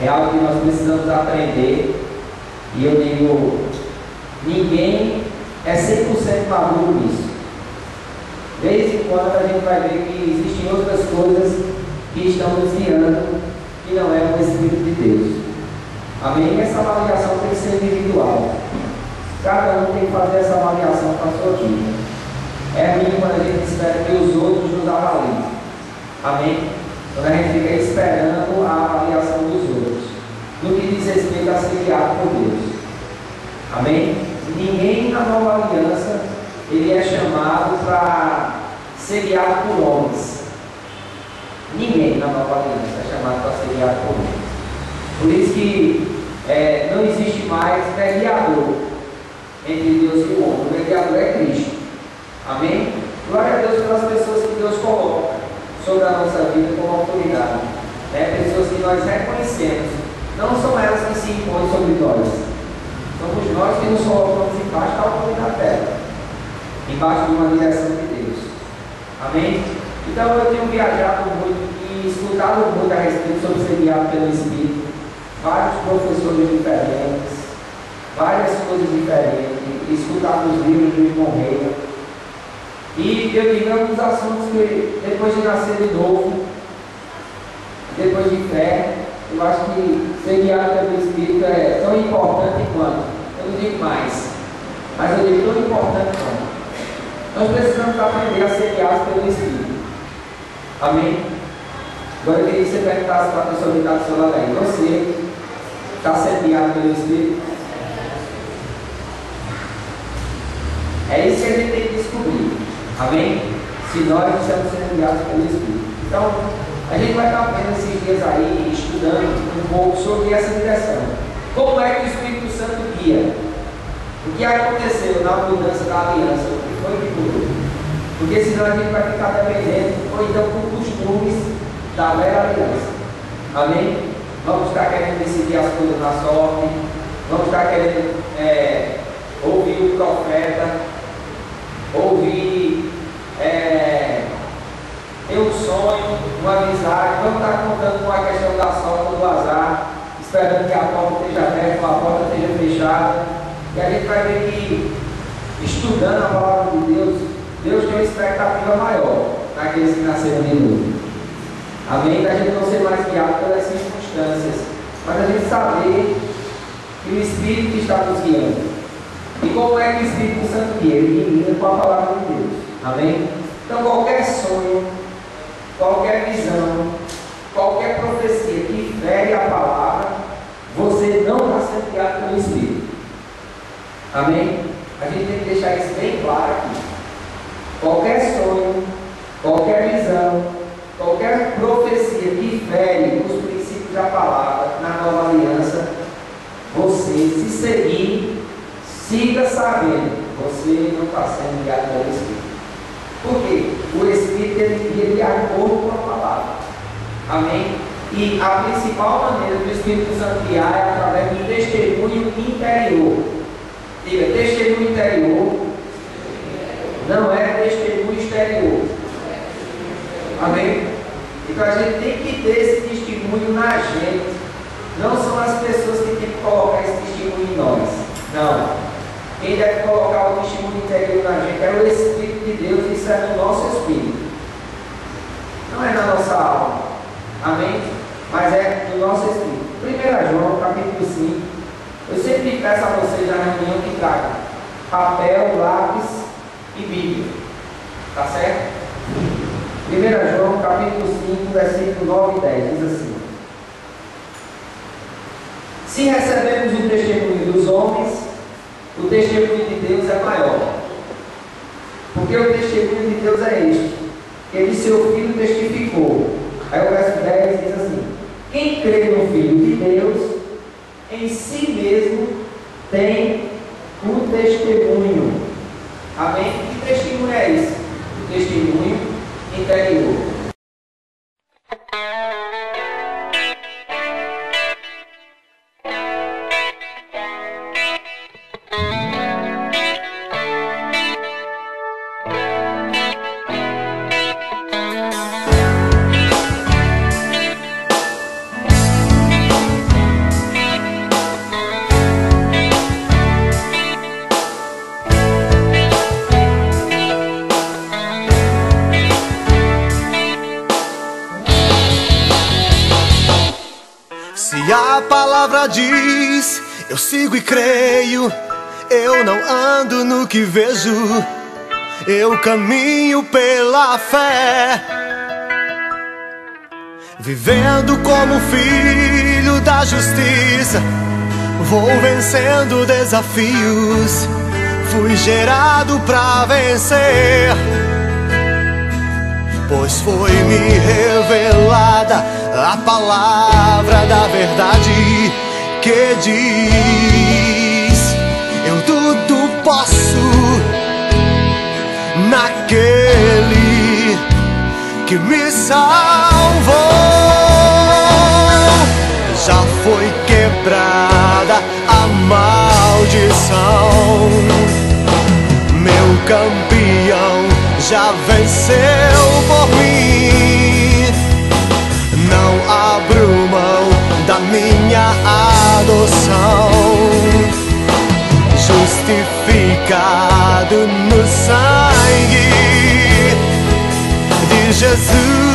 É algo que nós precisamos aprender. E eu digo, ninguém é 100% maduro nisso. De vez em quando a gente vai ver que existem outras coisas que estão nos guiando, que não é o Espírito de Deus. Amém? E essa avaliação tem que ser individual. Cada um tem que fazer essa avaliação para a sua vida. É ruim quando a gente espera que os outros nos avaliem. Amém? Quando a gente fica esperando a avaliação dos outros, no que diz respeito a ser guiado por Deus. Amém? Ninguém na nova aliança ele é chamado para ser guiado por homens. Ninguém na nova aliança é chamado para ser guiado por homens. Por isso que não existe mais mediador entre Deus e o homem. O mediador é Cristo. Amém? Glória a Deus pelas pessoas que Deus coloca sobre a nossa vida como autoridade. Pessoas que nós reconhecemos. Não são elas que se impõem sobre nós. Somos nós que nos colocamos embaixo da autoridade dela, embaixo de uma direção de Deus. Amém? Então eu tenho viajado muito e escutado muito a respeito sobre ser guiado pelo Espírito. Vários professores diferentes, várias coisas diferentes, escutado os livros do irmão Reina. E eu digo alguns assuntos que depois de nascer de novo, depois de fé, eu acho que ser guiado pelo Espírito é tão importante quanto, eu não digo mais, mas eu digo tão importante quanto. Nós precisamos aprender a ser guiados pelo Espírito. Amém? Agora eu queria que você perguntasse para a pessoa que está do seu lado aí, você está sendo guiado pelo Espírito? É isso que a gente tem que descobrir. Amém? Se nós estamos sendo guiados pelo Espírito. Então, a gente vai estar vendo esses dias aí, estudando um pouco sobre essa direção. Como é que o Espírito Santo guia? O que aconteceu na mudança da aliança? O que foi que mudou? Porque senão a gente vai ficar dependendo, ou então por costumes da velha aliança. Amém? Vamos estar querendo decidir as coisas na sorte, vamos estar querendo ouvir o profeta, ouvir ter um sonho, uma amizade, vamos estar contando com a questão da sorte, do azar, esperando que a porta esteja aberta, ou a porta esteja fechada, e a gente vai ver que, estudando a palavra de Deus, Deus tem uma expectativa maior naqueles que nasceram de novo. Amém? Da gente não ser mais guiado pelas circunstâncias, mas a gente saber que o Espírito está nos guiando. E como é que o Espírito Santo guia? Ele guia com a palavra de Deus. Amém? Então qualquer sonho, qualquer visão, qualquer profecia que fere a palavra, você não está sendo guiado pelo Espírito. Amém? A gente tem que deixar isso bem claro aqui. Qualquer sonho, qualquer visão, qualquer profecia que fere os princípios da palavra na nova aliança, você, se seguir, siga sabendo, você não está sendo guiado pelo Espírito. Por quê? O Espírito ele guia de acordo com a palavra. Amém? E a principal maneira do Espírito Santo guiar é através do testemunho interior. Diga, testemunho interior não é testemunho exterior. Amém? Então a gente tem que ter esse testemunho na gente. Não são as pessoas que têm que colocar esse testemunho em nós. Não. Quem deve colocar o testemunho interior na gente é o Espírito de Deus, e isso é no nosso espírito. Não é na nossa alma. Amém? Mas é no nosso espírito. 1 João, capítulo 5. Eu sempre peço a vocês na reunião que tragam papel, lápis e Bíblia. Tá certo? 1 João, capítulo 5, versículo 9 e 10. Diz assim: se recebemos o testemunho dos homens, o testemunho de Deus é maior. Porque o testemunho de Deus é este: que de seu Filho testificou. Aí o verso 10 diz assim: quem crê no Filho de Deus, em si mesmo tem o testemunho. Amém? Que testemunho é esse? O testemunho interior. palavra diz, eu sigo e creio. Eu não ando no que vejo, eu caminho pela fé, vivendo como filho da justiça. Vou vencendo desafios, fui gerado pra vencer, pois foi-me revelada a palavra da verdade que diz: eu tudo posso naquele que me salvou. Já foi quebrada a maldição, meu campeão já venceu por mim. Não abro mão da minha adoção, justificado no sangue de Jesus.